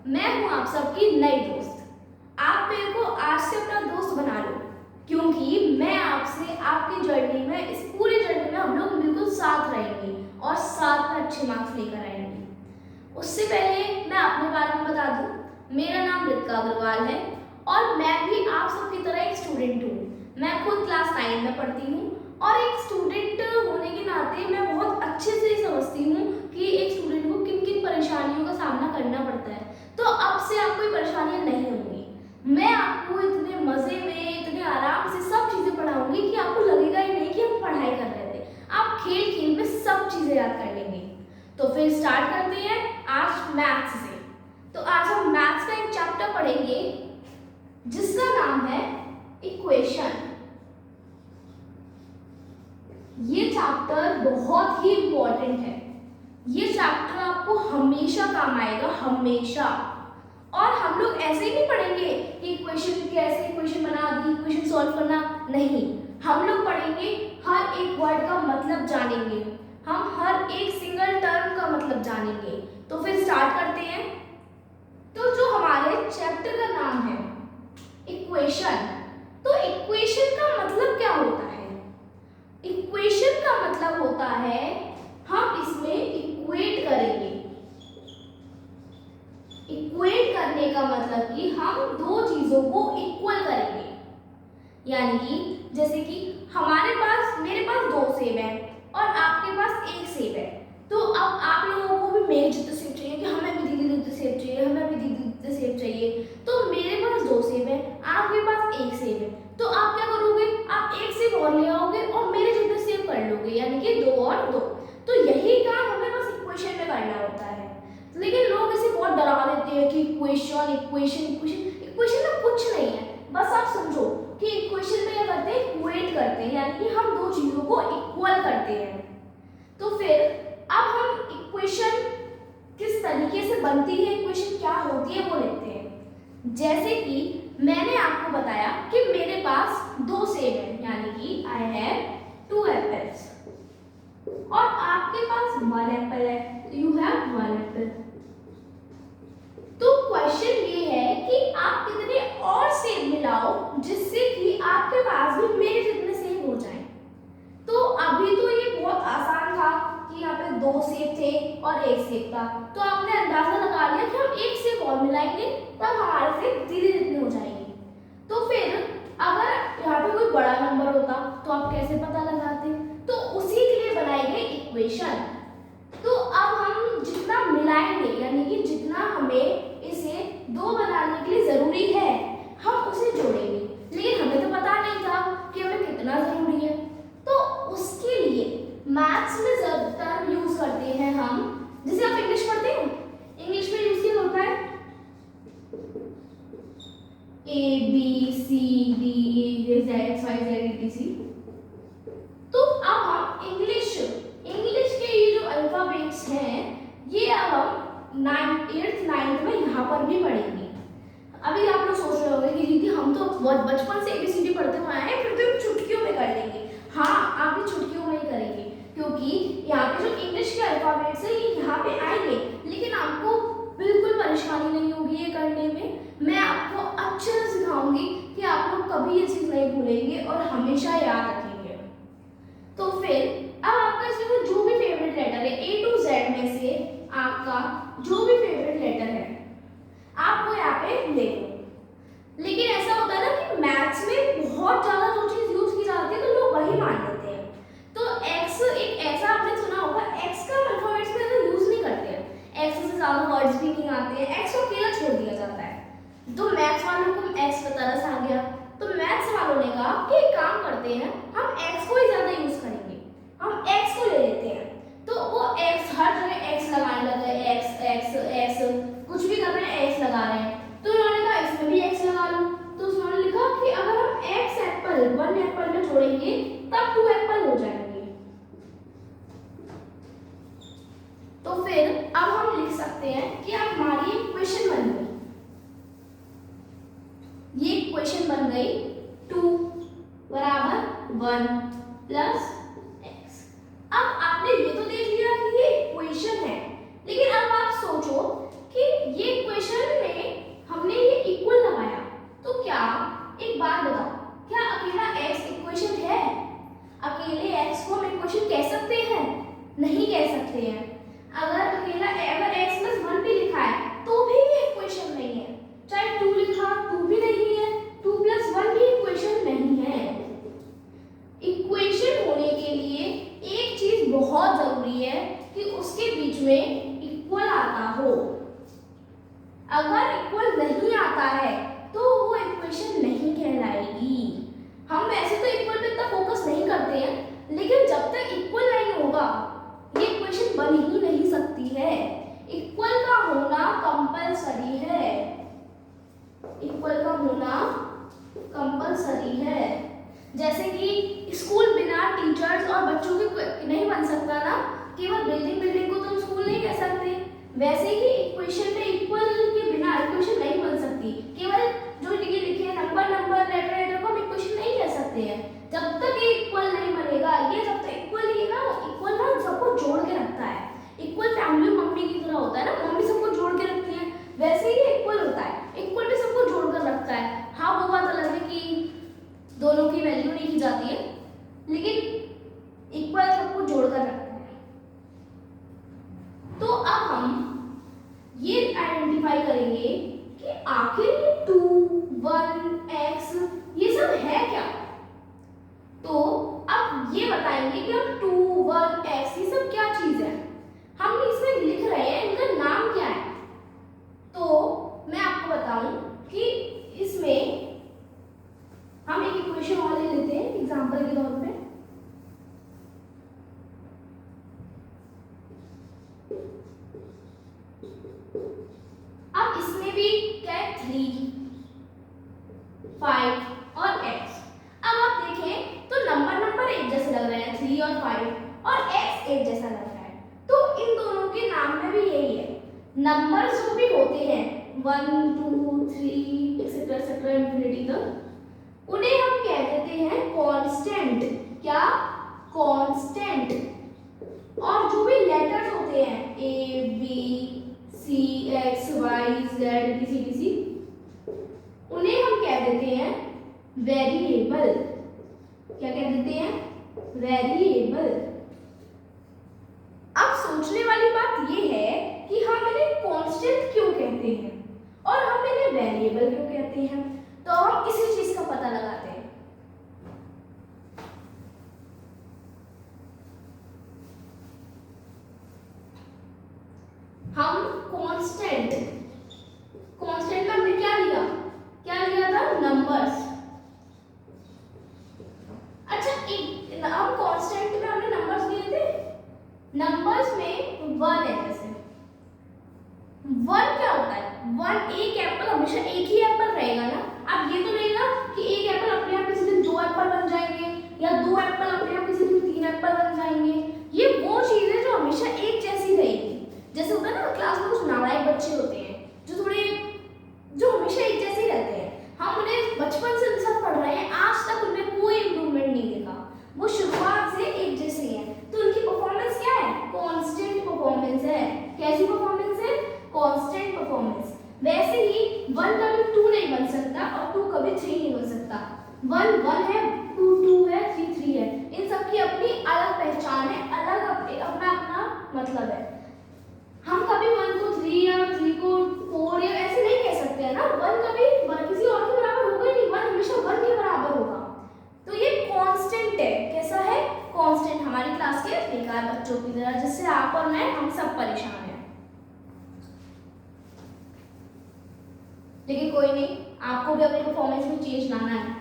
मैं हूं आप सबकी नई दोस्त। आप मेरे को आज से अपना दोस्त बना लो, क्योंकि मैं आपसे आपकी जर्नी में, इस पूरी जर्नी में हम लोग बिल्कुल साथ रहेंगे और साथ में अच्छे मार्क्स लेकर आएंगे। उससे पहले मैं अपने बारे में बता दूं, मेरा नाम रितिका अग्रवाल है और मैं भी आप सबकी तरह एक स्टूडेंट हूँ। मैं खुद क्लास 9 में पढ़ती हूँ और एक स्टूडेंट होने के नाते मैं बहुत अच्छे से समझती हूँ कि एक स्टूडेंट को किन किन परेशानियों का सामना करना पड़ता है। तो अब से आपको कोई परेशानियाँ नहीं होंगी। मैं आपको इतने मज़े में, इतने आराम से सब चीज़ें पढ़ाऊंगी कि आपको लगेगा ही नहीं कि हम पढ़ाई कर रहे थे। आप खेल खेल में सब चीज़ें याद कर लेंगे। तो फिर स्टार्ट करते हैं आज मैथ्स से। तो आज हम मैथ्स का एक चैप्टर पढ़ेंगे जिसका नाम है इक्वेशन। ये चैप्टर बहुत ही इम्पोर्टेंट है। ये चैप्टर आपको हमेशा काम आएगा, हमेशा। और हम लोग ऐसे ही नहीं पढ़ेंगे कि इक्वेशन कैसे इक्वेशन बना दी, इक्वेशन सॉल्व करना नहीं। हम लोग पढ़ेंगे, हर एक वर्ड का मतलब जानेंगे, हम हर एक सिंगल टर्म का मतलब जानेंगे। तो फिर स्टार्ट करते हैं। तो जो हमारे चैप्टर का नाम है इक्वेशन, तो इक्वेशन का मतलब क्या होता है? इक्वेशन का मतलब होता है हम इसमें इक्वेट करेंगे। इक्वेट करने का मतलब कि हम दो चीजों को इक्वल करेंगे। यानी कि जैसे कि मेरे पास 2 सेब है और आपके पास 1 सेब है। तो अब आप लोगों को भी मेरे जितने सेब चाहिए, कि हमें भी दीदी जितने सेब चाहिए, हमें भी दीदी जितने सेब चाहिए। तो मेरे पास 2 सेब है, आपके पास 1 सेब है। तो आप क्या करोगे? आप 1 सेब और ले आओगे और मेरे जितने सेब कर लोगे, यानी कि 2 और 2। तो यही काम हमें बस इक्वेशन में करना होता है। लेकिन लोग इसे बहुत डरा देते हैं कि इक्वेशन इक्वेशन इक्वेशन इक्वेशन में कुछ नहीं है। बस आप समझो कि इक्वेशन में क्या करते हैं? इक्वेट करते हैं, यानी कि हम दो चीजों को इक्वल करते हैं। तो फिर अब हम इक्वेशन किस तरीके से बनती है, इक्वेशन क्या होती है, वो लेते हैं। जैसे कि मैंने आपको बताया कि मेरे पास 2 सेब है, यानी कि आई हैव 2 एप्पल्स, और आपके पास 1 एप्पल है, यू हैव 1 एप्पल। तो क्वेश्चन ये है कि आप कितने और सेब मिलाओ जिससे कि आपके पास भी मेरे जितने सेब हो जाएं। तो अभी तो ये बहुत आसान था कि यहाँ पे 2 सेब थे और 1 सेब था, तो आपने अंदाजा लगा लिया कि हम 1 सेब और मिलाएंगे तब हमारे सेब धीरे धीरे हो जाएंगे। तो फिर अगर यहाँ पे कोई बड़ा नंबर होता तो आप कैसे पता लगाते? तो उसी के लिए बनाई गई इक्वेशन। तो अब हम जितना मिलाएंगे, यानी कि जितना हमें इसे 2 बनाने के लिए जरूरी है, हम उसे जोड़ेंगे। लेकिन हमें तो पता नहीं था कि हमें कितना जरूरी है। तो उसके लिए मैथ्स में ज्यादातर यूज करते हैं हम, जैसे आप इंग्लिश पढ़ते हो, इंग्लिश में यूज क्या होता है? A B C D E Z X Y Z etc। तो अब हम इंग्लिश के ये जो अल्फाबेट्स हैं, ये अब हम 8th 9th में यहाँ पर भी पढ़ेंगे। अभी आप लोग सोच रहे होंगे कि दीदी हम तो बहुत बचपन से ABCD पढ़ते हुए आए हैं, फिर तो हम चुटकियों में कर लेंगे। हाँ, आप भी चुटकियों में ही करेंगे, क्योंकि यहाँ पे जो इंग्लिश के अल्फाबेट्स है ये यहाँ पे आएंगे, लेकिन आपको बिल्कुल परेशानी नहीं होगी ये करने में। मैं आपको अच्छे से सिखाऊंगी कि आप लोग कभी ये चीज़ नहीं भूलेंगे और हमेशा याद रखेंगे। तो फिर अब आपका इसमें जो भी फेवरेट लेटर है, A to Z में से आपका जो भी फेवरेट लेटर है आप वो यहाँ पे ले लो। लेकिन ऐसा होता है ना कि मैथ्स में बहुत ज़्यादा जो चीज़ यूज की जाती है तो लोग वही मान लेते हैं। तो X एक ऐसा आपने सुना होगा, X का अल्फाबेट्स में ऐसा यूज नहीं करते हैं, X से ज़्यादा वर्ड्स भी नहीं आते हैं, X को अकेला छोड़ दिया जाता है। तो मैथ्स वालों को X का तरस आ गया, तो मैथ्स वालों ने कहा कि एक काम करते हैं, हम X को ही ज़्यादा यूज करेंगे, हम X को ले लेते हैं। तो वो X हर जगह X लगाने लगे, X कुछ भी कर रहे हैं X लगा रहे हैं। तो उन्होंने कहा इसमें भी X लगा लो। तो उन्होंने लिखा कि अगर हम X एप्पल 1 एप्पल में जोड़ेंगे तब 2 एप्पल हो जाएंगे। तो फिर अब हम लिख सकते हैं कि अब हमारी इक्वेशन बन गई। ये इक्वेशन बन गई 2 बराबर 1 प्लस x। अब आपने ये तो देख लिया कि ये इक्वेशन है, लेकिन अब आप सोचो कि ये इक्वेशन अगर इक्वल नहीं आता है तो वो इक्वेशन नहीं कहलाएगी। हम वैसे तो इक्वल पे इतना फोकस नहीं करते हैं, लेकिन जब तक इक्वल नहीं होगा ये इक्वेशन बन ही नहीं सकती है। इक्वल का होना कंपलसरी है, इक्वल का होना कंपलसरी है। जैसे कि स्कूल बिना टीचर्स और बच्चों के नहीं बन सकता ना, केवल बिल्डिंग को तुम स्कूल नहीं कह सकते, वैसे ही इक्वेशन में इक्वल के बिना इक्वेशन नहीं बन सकती। केवल जो ये लिखे हैं नंबर लेटर को हम इक्वेशन नहीं कह सकते हैं। जब तक ये इक्वल नहीं बनेगा, ये जब तक इक्वल ना सबको जोड़ के रखता है। इक्वल फैमिली मम्मी की तरह होता है ना, मम्मी सबको जोड़ के रखती है, वैसे ही इक्वल होता है। इक्वल भी सबको जोड़ कर रखता है। हाँ वो बात अलग है कि दोनों की वैल्यू नहीं की जाती है, लेकिन इक्वल सबको जोड़ कर रखता है। तो अब हम ये आइडेंटिफाई करेंगे कि आखिर ये 2, 1, x ये सब है क्या। तो अब ये बताएंगे कि हम 2, 1, x ये सब क्या चीज है। हम इसमें लिख रहे हैं, इनका नाम क्या है। तो मैं आपको बताऊं कि इसमें हम एक इक्वेशन और ले लेते हैं एग्जांपल के तौर पे। अब इसमें भी क्या है 3, 5 और x। अब आप देखें तो नंबर एक जैसे लग रहे हैं 3 और 5, और x एक जैसा लग रहा है। तो इन दोनों के नाम में भी यही है। नंबर जो भी होते हैं 1, 2, 3 एक्सेट्रा इंफिनिटी तक, उन्हें हम कह देते हैं कांस्टेंट। क्या? कांस्टेंट। और जो भी लेटर्स होते हैं a, b, c, x, y, z, etc, उन्हें हम कह देते हैं वेरिएबल। क्या कह देते हैं? वेरिएबल। अब सोचने वाली बात ये है कि हम इन्हें कांस्टेंट क्यों कहते हैं और हम इन्हें वेरिएबल क्यों कहते हैं। तो हम इसी चीज का पता लगाते हैं। हम कांस्टेंट में हमने क्या लिया था? नंबर्स। अच्छा, हम कांस्टेंट में हमने नंबर्स लिए थे। नंबर्स में 1 है, जैसे 1 क्या होता है? 1 एक एप्पल, हमेशा एक ही एप्पल रहेगा ना। अब ये तो नहीं ना कि एक एप्पल अपने आप किसी दिन 2 एप्पल बन जाएंगे, या 2 एप्पल अपने आप किसी दिन 3 एप्पल बन जाएंगे। ये वो चीज है जो हमेशा एक जैसी रहेगी। जैसे होता है ना क्लास में कुछ नालायक बच्चे होते हैं जो हमेशा एक जैसे ही रहते हैं। हम उन्हें बचपन से साथ पढ़ रहे हैं, आज तक उनमें कोई इंप्रूवमेंट नहीं देखा, वो शुरुआत से एक जैसे ही हैं। तो उनकी परफॉर्मेंस क्या है? कांस्टेंट परफॉर्मेंस है। कैसी परफॉर्मेंस है? Constant performance. वैसे ही 1 कभी 2 नहीं बन सकता और 2 कभी 3 नहीं बन सकता। 1 1 है, 2 2 है, 3 3 है। इन सबकी अपनी अलग पहचान है, अलग अपना मतलब है। हम कभी 1 को 3 या 3 को 4 या ऐसे नहीं कह सकते हैं ना। 1 कभी किसी और के बराबर होगा ही नहीं, 1 हमेशा 1 के बराबर होगा। तो ये कांस्टेंट है। कैसा है? कांस्टेंट। हमारी क्लास के बेकार बच्चों की तरह, जिससे आप और मैं हम सब परेशान हैं। लेकिन कोई नहीं, आपको भी अपनी परफॉर्मेंस में चेंज लाना है।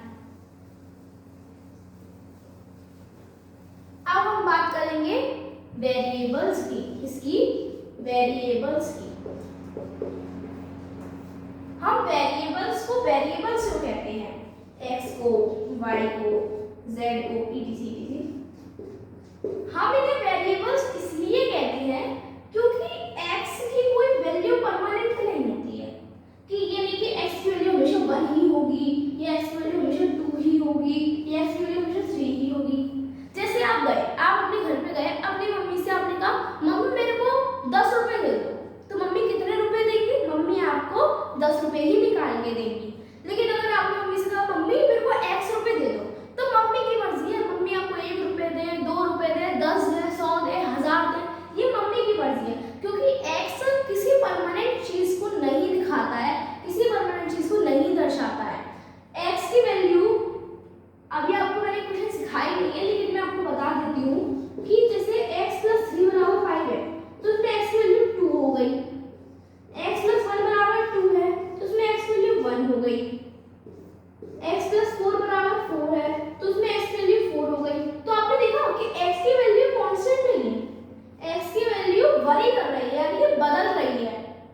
अब हम बात करेंगे वेरिएबल्स की। किसकी? वेरिएबल्स की। हम वेरिएबल्स को वेरिएबल्स क्यों कहते हैं? x को, y को, z को, etc। हम इन्हें वेरिएबल्स इसलिए कहते हैं क्योंकि x की कोई वैल्यू परमानेंट नहीं होती है। कि ये नहीं कि x की वैल्यू हमेशा 1 ही होगी, या x की वैल्यू हमेशा 2 ही होगी, या x की वैल्यू हमेशा 3 ही होगी। जैसे आप अपने घर पे गए, अपनी मम्मी से आपने कहा मम्मी मेरे को 10 रुपए दे दो, तो मम्मी कितने रुपए देंगी? मम्मी आपको 10 रुपए ही निकाल के देंगी। लेकिन अगर आपने मम्मी से कहा मम्मी मेरे को x रुपए दे दो, तो मम्मी की मर्जी है, मम्मी आपको 1 रुपए दे, 2 रुपए दे, 10 दे, 100 दे, 1000 दे, ये मम्मी की मर्जी है। क्योंकि x किसी परमानेंट चीज को नहीं दिखाता है, किसी परमानेंट चीज को नहीं दर्शाता है। x की वैल्यू अभी आपको मैंने क्वेश्चन सिखाई नहीं है, लेकिन मैं आपको बता देती हूँ कि जैसे x + 3 = 5 है, तो इसमें x की वैल्यू 2 हो गई। x + 1 = 2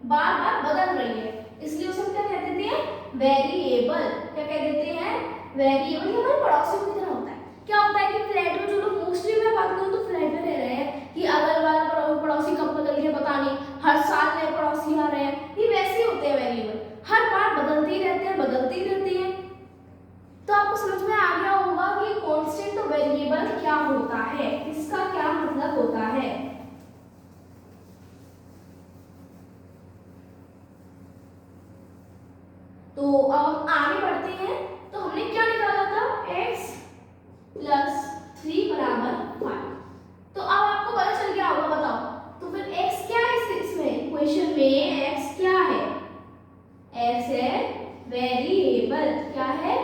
बार बार बदल रही है, इसलिए उसे हम क्या कह देते हैं, वेरिएबल। क्या कह देते हैं, वेरिएबल। ये हमारे पड़ोसियों की तरह होता है। क्या होता है कि फ्लैट में जो लोग, मोस्टली मैं बात करूँ तो फ्लैट में रह रहे हैं कि अगल वाला पड़ोसी कब बदल गया पता नहीं, हर साल नए पड़ोसी आ रहे हैं, ये वैसे होते हैं वेरिएबल, हर बार बदलते ही रहते हैं, बदलते ही रहते हैं। तो आपको समझ में आ गया होगा कि कांस्टेंट और वेरिएबल क्या होता है, इसका क्या मतलब होता है। तो अब हम आगे बढ़ते हैं। तो हमने क्या निकाला था, x प्लस 3 बराबर 5। तो अब आपको पता चल गया होगा, बताओ तो फिर x क्या है इसमें, इक्वेशन में x क्या है, x है वेरिएबल। क्या है,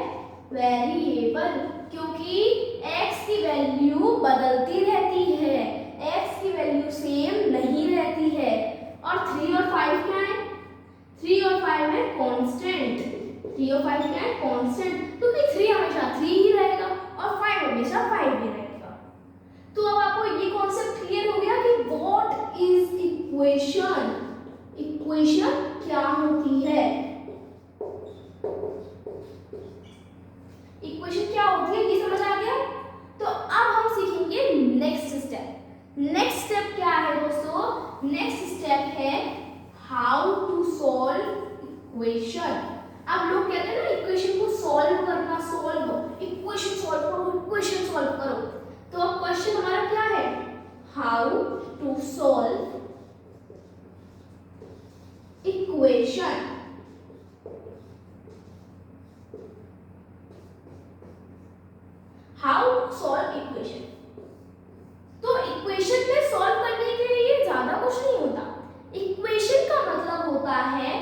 वेरिएबल, क्योंकि x की वैल्यू बदलती रहती है, x की वैल्यू सेम नहीं रहती है। और 3 और 5 क्या है, 3 और 5 है कांस्टेंट, 3 और 5 क्या है कांस्टेंट, क्योंकि 3 हमेशा 3 ही रहेगा और 5 हमेशा 5 ही रहेगा। तो अब आपको ये कॉन्सेप्ट क्लियर हो गया कि व्हाट इज इक्वेशन, इक्वेशन क्या होती है, इक्वेशन क्या होती है, ये समझ आ गया। तो अब हम सीखेंगे नेक्स्ट स्टेप। नेक्स्ट स्टेप क्या है दोस्तों, नेक्स्ट स्टेप है हाउ टू सॉल्व इक्वेशन। अब लोग कहते हैं ना इक्वेशन को सॉल्व करना, सॉल्व इक्वेशन सॉल्व करो, इक्वेशन सॉल्व करो। तो अब क्वेश्चन हमारा क्या है, how to solve equation. How to solve equation. तो इक्वेशन में सॉल्व करने के लिए ज्यादा कुछ नहीं होता। इक्वेशन का मतलब होता है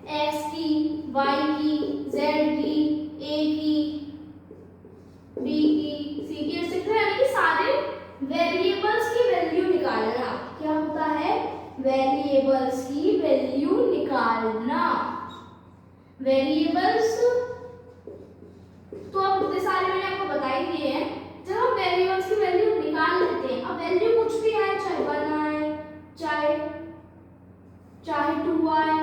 x की, y की, z की, a की, b की, c की, etc. यानी कि सारे वेरिएबल्स की वैल्यू निकालना। क्या होता है, वेरिएबल्स की वैल्यू निकालना। वेरिएबल्स तो अब इतने सारे मैंने आपको बता ही दिए हैं। जब हम वेरिएबल्स की वैल्यू निकाल लेते हैं, अब वैल्यू कुछ भी आए, चाहे 1 आए, चाहे 2 आए,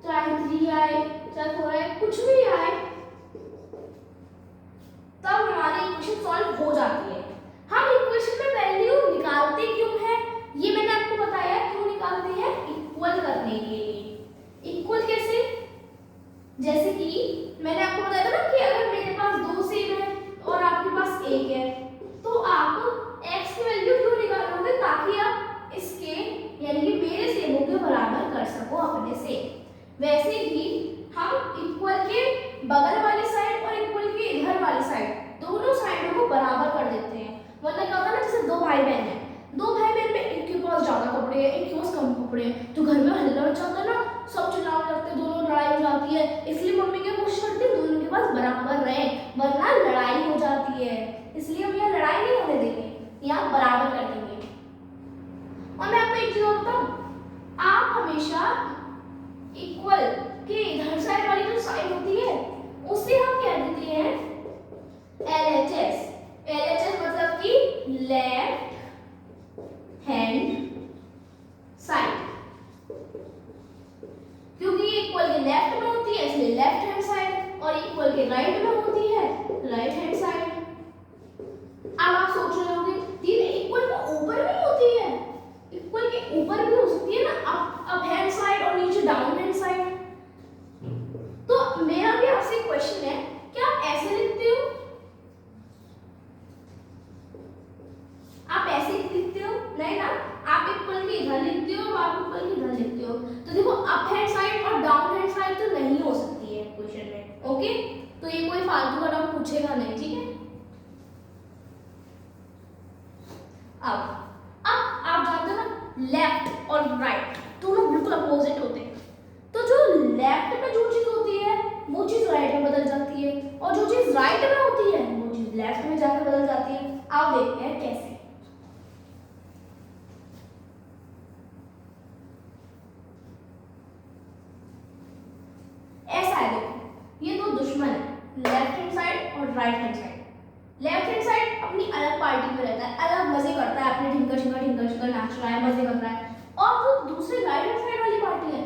चाहे 3 आए, चाहे 4 आए, कुछ भी आए, तब हमारी इक्वेशन सॉल्व हो जाती है। हम इक्वेशन में वैल्यू निकालते क्यों हैं, ये मैंने आपको बताया क्यों निकालते हैं, इक्वल करने के लिए। इक्वल कैसे, जैसे कि मैंने आपको बताया था ना कि अगर मेरे पास 2 सेब है और आपके पास 1 है, तो आप x की वैल्यू क्यों निकालोगे, ताकि आप इसके यानी कि मेरे सेबों के बराबर कर सको अपने से। वैसे ही हम इक्वल के बगल वाली साइड और इक्वल के इधर वाली साइड, दोनों साइडों को बराबर कर देते हैं। वरना क्या होता है ना, जैसे 2 भाई बहन हैं, 2 भाई बहन में एक के पास ज्यादा कपड़े हैं, एक के पास कम कपड़े हैं, तो घर में हल्ला मच जाता है ना, सब चिल्लाने लगते हैं, दोनों लड़ाई हो जाती है। इसलिए मम्मी क्या कोशिश करती है, दोनों के पास बराबर रहे, वरना लड़ाई हो जाती है। इसलिए हम यहाँ लड़ाई नहीं होने देंगे, यहाँ बराबर कर देंगे। और मैं आपको एक चीज और बताऊं, आप हमेशा इक्वल के इधर साइड वाली जो साइड होती है उसे हम कह देते हैं LHS। LHS मतलब कि लेफ्ट हैंड साइड, क्योंकि ये इक्वल के लेफ्ट में होती है इसलिए लेफ्ट हैंड साइड, और इक्वल के राइट में होती है राइट हैंड साइड। अब आप सोच रहे होंगे दीदी इक्वल के ऊपर भी होती है, इक्वल के ऊपर भी हो सकती है ना, अप हैंड साइड और नीचे डाउन हैंड साइड। तो मेरा भी आपसे क्वेश्चन है, क्या आप ऐसे लिखते हो, आप ऐसे लिखते हो, नहीं ना, आप इक्वल के इधर लिखते हो, आप इक्वल के इधर लिखते हो। तो देखो अप हैंड साइड और डाउन हैंड साइड तो नहीं हो सकती है क्वेश्चन में, ओके। तो ये कोई फालतू का डाउट पूछेगा नहीं, ठीक है। अब आप जानते हो ना, लेफ्ट और राइट दोनों बिल्कुल अपोजिट होते हैं। तो जो लेफ्ट में जो चीज होती है वो चीज राइट में बदल जाती है, और जो चीज राइट में होती है वो चीज लेफ्ट में जाकर बदल जाती है। आप देखते हैं कैसे। ऐसा है, देखो ये दो दुश्मन है, लेफ्ट हैंड साइड और right hand side. Left hand side अपनी अलग पार्टी में रहता है, अलग मजे करता है, अपने ढिंकर ढिंकर ढिंकर ढिंकर नाच रहा है, मजे कर रहा है। और जो दूसरी राइट हैंड साइड वाली पार्टी है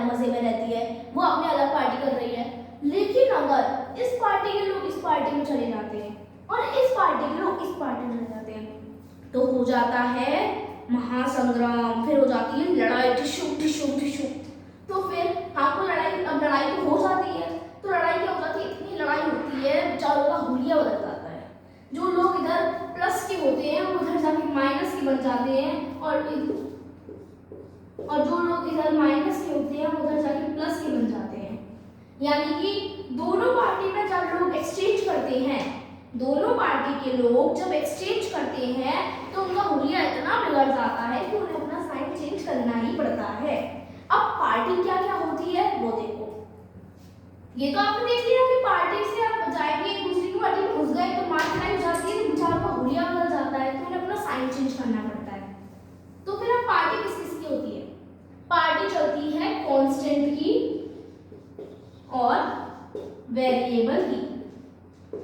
मजे में रहती है, वो अपने अलग पार्टी कर रही है। लेकिन अगर इस पार्टी के लोग इस पार्टी में चले जाते हैं और इस पार्टी के लोग इस पार्टी में चले जाते हैं तो हो जाता है महासंग्राम, फिर हो जाती है लड़ाई, टिशू टिशू टिशू। तो फिर आपको लड़ाई, अब लड़ाई तो हो जाती है, तो लड़ाई क्या हो जाती है, इतनी लड़ाई होती है चारों का हुलिया बदल जाता है। जो लोग इधर प्लस के होते हैं वो उधर जाके माइनस के बन जाते हैं, और जो लोग इधर माइनस के होते हैं वो उधर जाके प्लस के बन जाते हैं। यानी कि दोनों पार्टी में जब लोग एक्सचेंज करते हैं, दोनों पार्टी के लोग जब एक्सचेंज करते हैं तो उनका हुलिया इतना बिगड़ जाता है कि उन्हें अपना साइन चेंज करना ही पड़ता है। अब पार्टी क्या क्या होती है वो देखो। ये तो आपने देख लिया कि पार्टी से आप जाएंगे एक दूसरे की पार्टी में घुस गए तो मार पिटाई हो जाती है, तो बेचारों का हुलिया बदल जाता है, तो उन्हें अपना साइन चेंज करना पड़ता है। तो फिर अब पार्टी किस किस की होती है? पार्टी चलती है कांस्टेंट की और वेरिएबल की।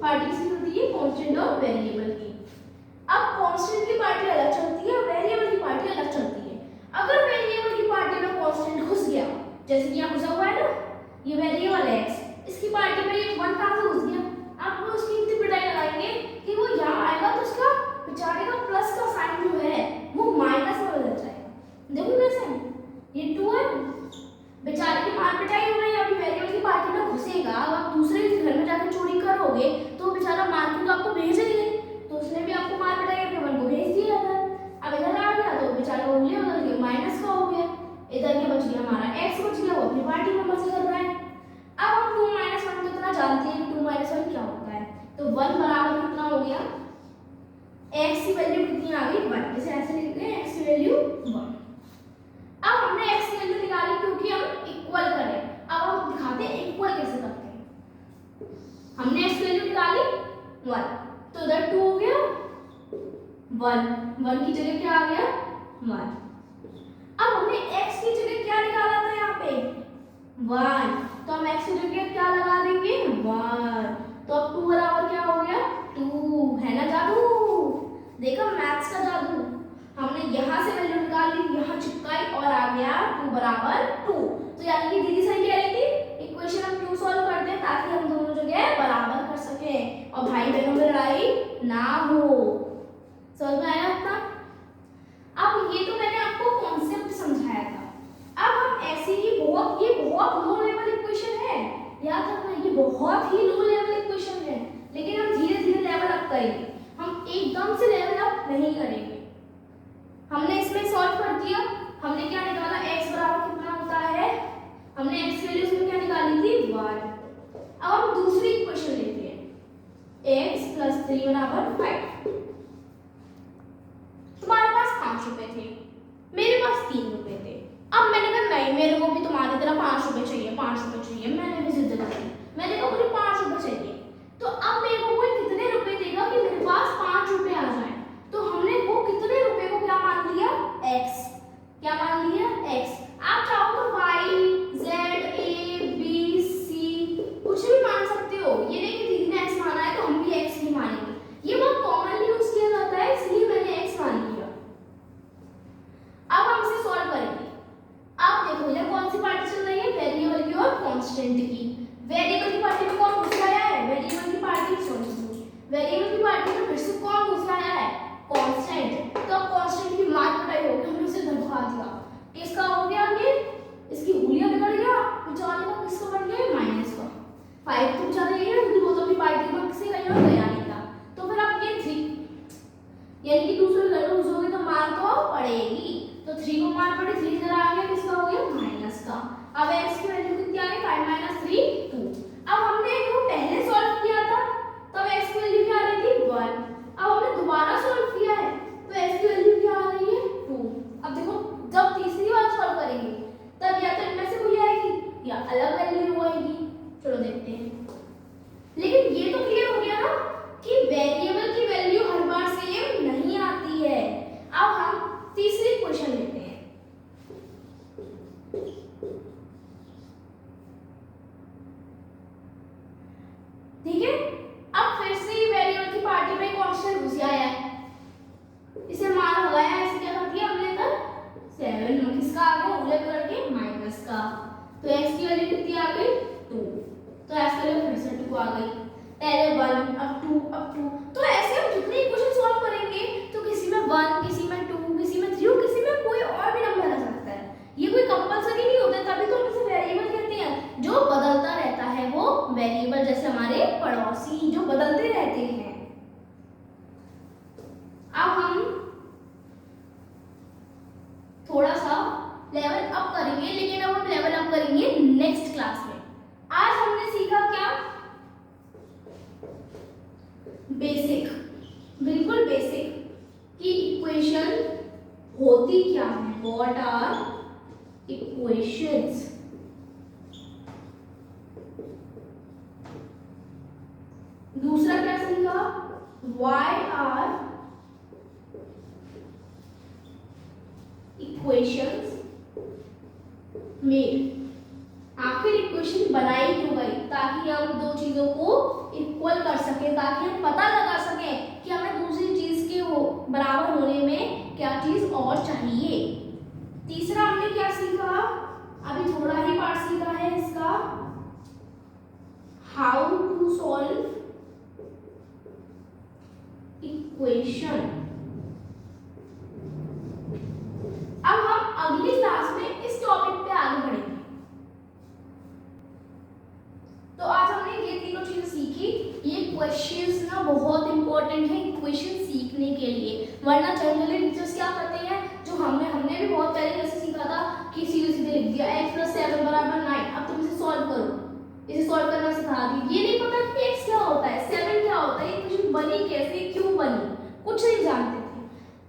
पार्टी किसकी होती है? कांस्टेंट और वेरिएबल की। अब कांस्टेंट की पार्टी अलग चलती है और वेरिएबल की पार्टी अलग चलती है। अगर वेरिएबल की पार्टी में कांस्टेंट घुस गया, जैसे कि यहाँ घुसा हुआ है ना, ये वेरिएबल x, इसकी पार्टी में ये 1 कहाँ से घुस गया? आप उसकी इतनी पिटाई लगाएंगे कि वो यहाँ आएगा तो उसका बेचारे का प्लस का साइन जो है वो माइनस में बदल जाएगा। देखो कैसे, ये 2 है, बेचारे की मार पिटाई हो गई। अभी वेरिएबल की पार्टी में घुसेगा, अब आप दूसरे के घर में जाकर चोरी करोगे तो बेचारा मार के तो आपको भेजेंगे, तो उसने भी आपको मार पिटाई करके 1 को भेज दिया था। अब इधर आ गया तो बेचारा का मूल्य बदल गया, माइनस का हो गया। इधर क्या बच गया? हमारा x बच गया, वो अपनी पार्टी में मजे कर रहा है। अब हम 2 - 1 तो इतना जानते हैं कि 2 - 1 क्या होता है, तो 1 बराबर कितना हो गया? x की वैल्यू कितनी आ गई? 1। इसे ऐसे लिखते हैं x की वैल्यू 1। अब हमने x की वैल्यू निकाली क्योंकि हम इक्वल करें। अब हम दिखाते हैं इक्वल कैसे करते हैं। हमने x की वैल्यू निकाली 1, तो इधर 2 हो गया, 1 की जगह क्या आ गया? 1। अब हमने x की जगह क्या निकाला था यहाँ पे? 1, तो हम x की जगह क्या लगा देंगे? 1। तो अब 2 बराबर क्या हो गया? 2। है ना जादू? देखा मैथ्स का जादू। हमने यहाँ से वैल्यू निकाली, यहाँ चिपकाई और आ गया 2 बराबर 2। तो यानी कि दीदी सही कह रही थी, इक्वेशन हम क्यों सॉल्व करते हैं? ताकि हम दोनों जगह बराबर कर सकें और भाई बहनों में लड़ाई ना हो। समझ में आया अपना? अब ये तो मैंने आपको कॉन्सेप्ट समझाया था। अब हम ऐसे ही ये बहुत लो लेवल इक्वेशन है, याद रखना, ये बहुत ही लो लेवल इक्वेशन है, लेकिन हम धीरे धीरे लेवल अप करेंगे, हम एकदम से लेवल अप नहीं करेंगे। हमने इसमें सॉल्व कर दिया, हमने क्या निकाला? x बराबर कितना होता है? हमने x की वैल्यू इसमें क्या निकाली थी? 1। अब हम दूसरी इक्वेशन लेते हैं, x + 3 बराबर 5। तुम्हारे पास 5 रुपए थे, मेरे पास 3 रुपए थे। अब मैंने कहा नहीं, मेरे को भी तुम्हारी तरह 5 रुपए चाहिए, 5 रुपए चाहिए। मैंने भी जिद कर दी, मैंने कहा मुझे 5 रुपए चाहिए। तो अब मेरे को कोई कितने रुपए देगा कि मेरे पास 5 रुपए आ जाए? तो हमने वो कितने रुपए को क्या मान लिया? x। क्या मान लिया? x। आप चाहो तो y, z, a, b, c कुछ भी मान सकते हो। ये नहीं कि दीदी ने x माना है तो हम भी x ही मानेंगे। ये बहुत कॉमनली यूज किया जाता है, इसलिए मैंने x मान लिया। अब हम इसे सॉल्व करेंगे। अब देखो इधर कौन सी पार्टी चल रही है? वेरिएबल की और कांस्टेंट की। वेरिएबल की पार्टी में कौन घुस आया है? वेरिएबल की पार्टी वेरिएबल की पार्टी में फिर से कौन घुस आया है? कांस्टेंट। तो कांस्टेंट की मार पिटाई हो गई, हमने उसे धमका दिया। किसका हो गया? ये इसकी हुलिया बिगड़ गया, बेचारे का किसका बन गया? माइनस का। 5 तो बेचारा ये है, वो तो अपनी पार्टी में से कहीं और गया नहीं था। तो फिर आप ये 3, यानी कि दूसरे घर में घुसोगे तो मार तो पड़ेगी। तो 3 को मार पड़ी, 3 इधर आ गया, किसका हो गया? माइनस का। अब x की वैल्यू कितनी आ गई? 5 - 3 2। अब हमने वो पहले सॉल्व किया था तब x की वैल्यू क्या आ रही थी? 1। अब हमने दोबारा सॉल्व किया है तो x की वैल्यू क्या आ रही है? 2। अब देखो जब तीसरी बार सॉल्व करेंगे तब या तो इनमें से कोई आएगी या अलग वैल्यू आएगी। चलो देखते हैं। लेकिन ये तो क्लियर हो गया ना कि वेरिएबल की वैल्यू हर बार सेम नहीं आती है। अब हम तीसरी क्वेश्चन लेते हैं। ठीक है, अब फिर से वेरिएबल की पार्टी में कांस्टेंट घुस आया है, इसे मार भगाया, ऐसे क्या कर दिया हमने? इधर 7 किसका आ गया? उलट करके माइनस का। तो x की वैल्यू कितनी आ गई 2, तो x की वैल्यू फिर से 2 आ गई। पहले 1 अब 2 अब 2, तो ऐसे हम जितने इक्वेशन सॉल्व करेंगे तो किसी में 1 किसी में 2 किसी में 3 किसी में कोई और भी नंबर आ सकता है। ये कोई कंपलसरी नहीं होता, तभी तो हम इसे वेरिएबल कहते हैं। जो बदलता रहता है वो वेरिएबल, जैसे हमारे पड़ोसी जो बदलते रहते हैं। अब हम थोड़ा सा लेवल अप करेंगे, लेकिन अब हम लेवल अप करेंगे नेक्स्ट क्लास में। आज हमने सीखा क्या, बेसिक, बिल्कुल बेसिक कि इक्वेशन होती क्या है, व्हाट आर इक्वेशंस। दूसरा क्या सीखा, व्हाई आर इक्वेशंस मेड। आखिर इक्वेशन बनाई क्यों गई, ताकि हम दो चीजों को इक्वल कर सके, ताकि हम पता लगा सकें कि हमें दूसरी चीज के बराबर होने में क्या चीज और चाहिए। तीसरा हमने क्या सीखा, अभी थोड़ा ही पार्ट सीखा है इसका, हाउ टू सॉल्व इक्वेशन। अब हम अगली क्लास में इस टॉपिक पे आगे बढ़ेंगे। तो आज हमने ये तीनों चीजें सीखी। ये क्वेश्चंस ना बहुत इंपॉर्टेंट है इक्वेशन सीखने के लिए, वरना जनरली टीचर्स क्या करते हैं, जो हमने भी बहुत पहले जैसे सीखा था कि सीधे सीधे लिख दिया x + 7 = 9, अब तुम इसे सॉल्व करो, इसे सॉल्व करना सिखा दी। ये नहीं पता कि x क्या होता है, 7 क्या होता है, इक्वेशन बनी कैसे, क्यों बनी, कुछ नहीं जानते थे।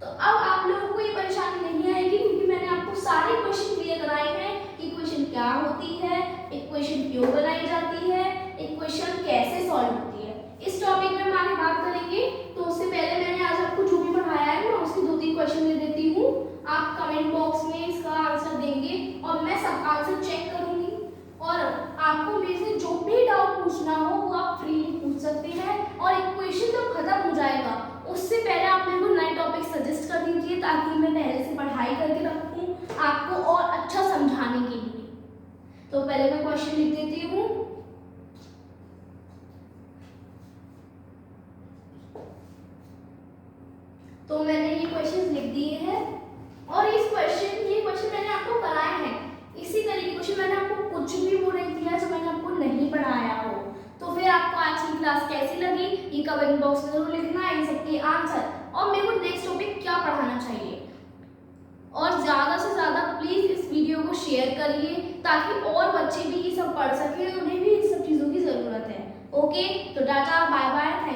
तो अब आप लोगों को ये परेशानी नहीं आएगी, क्योंकि मैंने आपको सारे क्वेश्चन क्लियर कराए हैं कि इक्वेशन क्या होती है, इक्वेशन क्यों बनाई जाती है, इक्वेशन कैसे सॉल्व होती है। इस टॉपिक में हम आगे बात करेंगे। तो उससे पहले मैंने आज आपको जो भी पढ़ाया है मैं उसके 2-3 क्वेश्चन दे देती हूँ। आप कमेंट बॉक्स में इसका आंसर देंगे और मैं सब आंसर चेक करूंगी, और आपको मेरे से जो भी डाउट पूछना हो वो आप फ्रीली पूछ सकते हैं। और इक्वेशन जब खत्म हो जाएगा उससे पहले आप मेरे को नए टॉपिक सजेस्ट कर दीजिए, ताकि मैं पहले से पढ़ाई करके रखूं आपको और अच्छा समझाने के लिए। तो पहले मैं क्वेश्चन लिख देती हूँ। तो मैंने ये क्वेश्चन लिख दिए हैं, और ये क्वेश्चन मैंने आपको कराए हैं। इसी तरह के क्वेश्चन मैंने आपको कुछ भी वो नहीं दिया जो मैंने आपको नहीं पढ़ाया हो। तो फिर आपको आज की क्लास कैसी लगी ये कमेंट बॉक्स में जरूर लिखना है, इन सबके आंसर, और मेरे को नेक्स्ट टॉपिक क्या पढ़ाना चाहिए। और ज़्यादा से ज़्यादा प्लीज़ इस वीडियो को शेयर करिए, ताकि और बच्चे भी ये सब पढ़ सकें, उन्हें भी इन सब चीज़ों की ज़रूरत है। ओके, तो टाटा बाय बाय, थैंक